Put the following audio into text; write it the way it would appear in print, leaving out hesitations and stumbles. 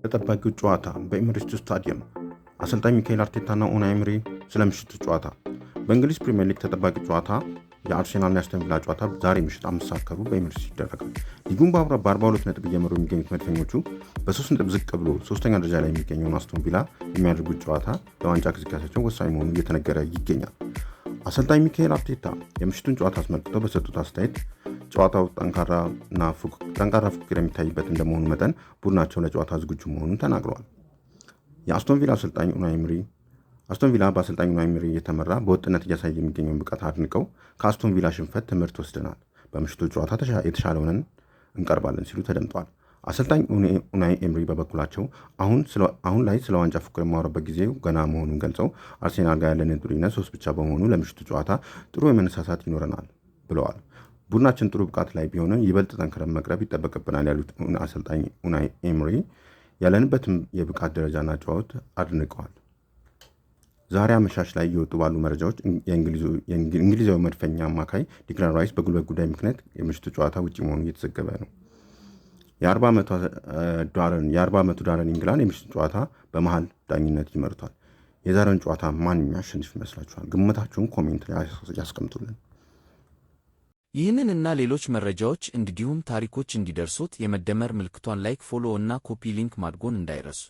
ተጠባቂው ጨዋታ በኤሚሬትስ ስታዲየም አሰልጣኝ ሚካኤል አርቴታና ኡናይ ኤምሪ ስለምሽቱ ጨዋታ። በእንግሊዝ ፕሪሚየር ሊግ ተጠባቂ ጨዋታ የአርሴናልና የአስቶን ቪላ ጨዋታ ዛሬ ምሽት 5 ሰዓት ከሩብ በኤሚሬትስ ይደረጋል። ሊጉን በ42 ነጥብ እየመሩ የሚገኙት መድፈኞቹ በ3 ነጥብ ዝቅ ብሎ ሶስተኛ ደረጃ ላይ የሚገኘውን አስቶን ቪላ የሚያደርጉት ጨዋታ ለዋንጫ ግስጋሴያቸው ወሳኝ መሆኑ እየተነገረ ይገኛል። አሰልጣኝ ሚካኤል አርቴታ የምሽቱን ጨዋታ አስመልክተው በሰጡት አስተያየት ጨዋታው ጠንካራ ፉክክር የሚታይበት እንደመሆኑ መጠን ቡድናቸው ለጨዋታ ዝግጁ መሆኑን ተናግረዋል። የአስቶን ቪላ አሰልጣኝ ኡናይ ኤምሪ አስቶን ቪላ በአሰልጣኝ ኡናይ ኤምሪ እየተመራ በወጥነት እያሳየ የሚገኘውን ብቃት አድንቀው ከአስቶን ቪላ ሽንፈት ትምህርት ወስደናል፣ በምሽቱ ጨዋታ የተሻለ ሆነን እንቀርባለን ሲሉ ተደምጠዋል። አሰልጣኝ ኡናይ ኤምሪ በበኩላቸው አሁን ላይ ስለ ዋንጫ ፉክክር የማወራበት ጊዜው ገና መሆኑን ገልጸው አርሴናል ጋር ያለን ልዩነት 3 ብቻ በመሆኑ ለምሽቱ ጨዋታ ጥሩ የመነሳሳት ይኖረናል ብለዋል። ቡድናችን ጥሩ ብቃት ላይ ቢሆንም ይበልጥ ጠንክረን መቅረብ ይጠበቅብናል ያሉት አሰልጣኝ ኡናይ ኤምሪ ያለንበትም የብቃት ደረጃና ጨዋታ አድንቀዋል። ዛሬ አመሻሽ ላይ እየወጡ ባሉ መረጃዎች የእንግሊዛዊ መድፈኛ አማካይ ዲክላን ራይስ በጉልበት ጉዳይ ምክንያት የምሽቱ ጨዋታ ውጭ መሆኑ እየተዘገበ ነው። የ40 ዓመቱ ዳረን ኢንግላንድ የምሽቱ ጨዋታ በመሃል ዳኝነት ይመሩታል። የዛሬውን ጨዋታ ማን የሚያሸንፍ ይመስላችኋል? ግምታችሁን ኮሜንት ላይ ያስቀምጡልን። ይህንን እና ሌሎች መረጃዎች እንዲሁም ታሪኮች እንዲደርሱት የመደመር ምልክቷን ላይክ፣ ፎሎ እና ኮፒ ሊንክ ማድረግዎን እንዳይረሱ።